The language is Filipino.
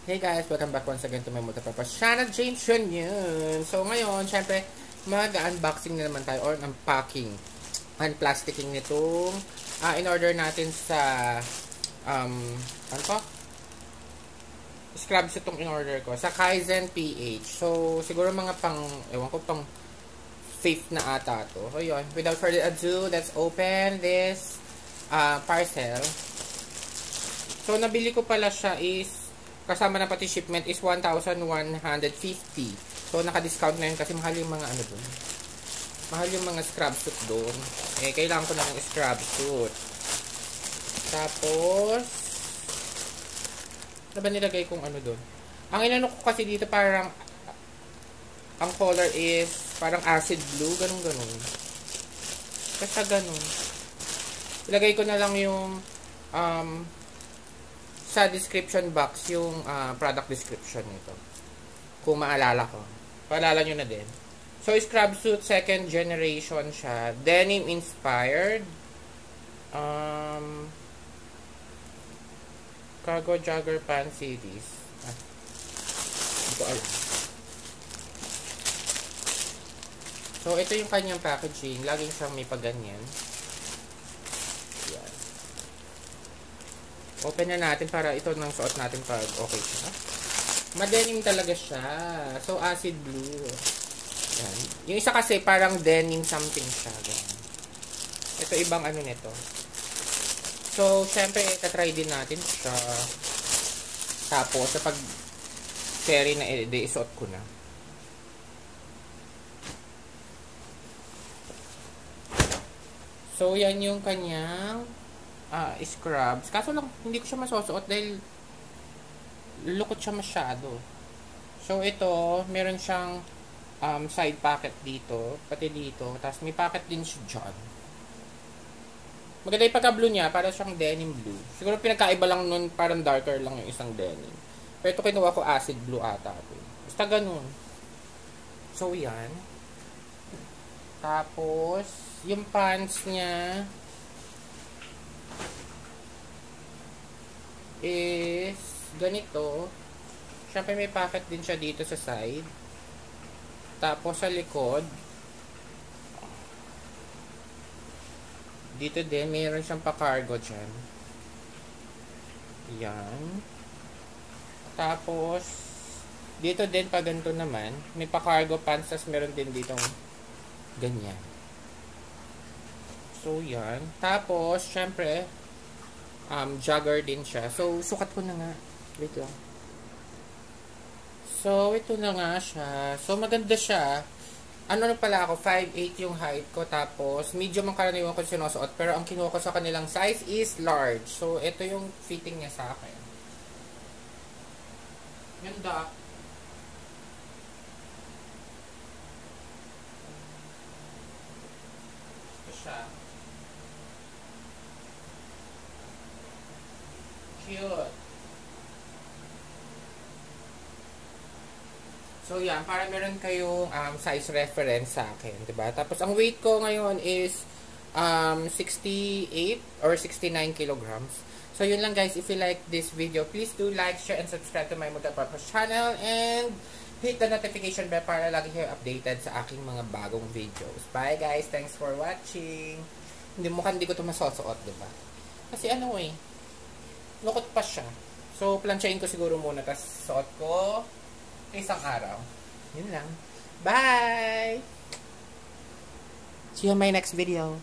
Hey guys, welcome back once again to my multipurpose channel, James Yun Yun. So ngayon, syempre, mag-unboxing na naman tayo or unpacking, unplasticking nitong in order natin sa ano to? Scrubs itong in order ko sa Kaizen PH. So siguro mga ewan ko, pang fifth na ata to. So yun, without further ado, let's open this parcel. So nabili ko pala siya is kasama na pati shipment is 1,150. So, naka-discount na yun kasi mahal yung mga ano doon. Mahal yung mga scrub suit doon. Eh, kailangan ko na ng scrub suit. Tapos, ano ba nilagay kong ano doon? Ang inano ko kasi dito parang, ang color is parang acid blue, ganun-ganun. Basta ganun. Ilagay ko na lang yung, sa description box yung product description nito. Kung maalala ko. Paalala nyo na din. So, scrub suit, second generation siya. Denim inspired. Cargo jogger pant series. Hindi ko alam. So, ito yung kanyang packaging. Laging siyang may paganyan. Open na natin para ito nang suot natin pag okay siya. Madenim talaga siya. So, acid blue. Yan. Yung isa kasi parang denim something siya. Ganyan. Ito ibang ano nito. So, syempre, itatry din natin siya. Tapos, sa pag-carry na isuot ko na. So, yan yung kanyang scrubs. Kaso lang, hindi ko siya masusuot dahil lukot siya masyado. So, ito, meron siyang side pocket dito, pati dito. Tapos, may pocket din siya dyan. Maganda yung pagka-blue niya, para siyang denim blue. Siguro pinagkaiba lang nun, parang darker lang yung isang denim. Pero ito kinuha ko acid blue ata. Basta ganun. So, yan. Tapos, yung pants niya is ganito. Siyempre may pocket din siya dito sa side. Tapos sa likod dito din mayroon siyang pa-cargo dyan. Yan. Tapos dito din pa ganito naman may pa-cargo pants. Tapos meron din ditong ganyan. So yan. Tapos siyempre jogger din siya. So, sukat ko na nga. Wait lang. So, ito na nga siya. So, maganda siya. Ano na pala ako? 5'8 yung height ko. Tapos, medium ang karaniwan ko sinusuot. Pero, ang kinuha ko sa kanilang size is large. So, ito yung fitting niya sa akin. Ganda. Ito siya. Cute. So, yan. Para meron kayong size reference sa akin. Diba? Tapos, ang weight ko ngayon is 68 or 69 kilograms. So, yun lang guys. If you like this video, please do like, share, and subscribe to my multipurpose channel. And hit the notification bell para lagi kayo updated sa aking mga bagong videos. Bye guys. Thanks for watching. Hindi ko ito masusuot, diba? Kasi ano lukot pa siya. So, plansyahin ko siguro muna. Tapos, suot ko isang araw. Yun lang. Bye! See you in my next video.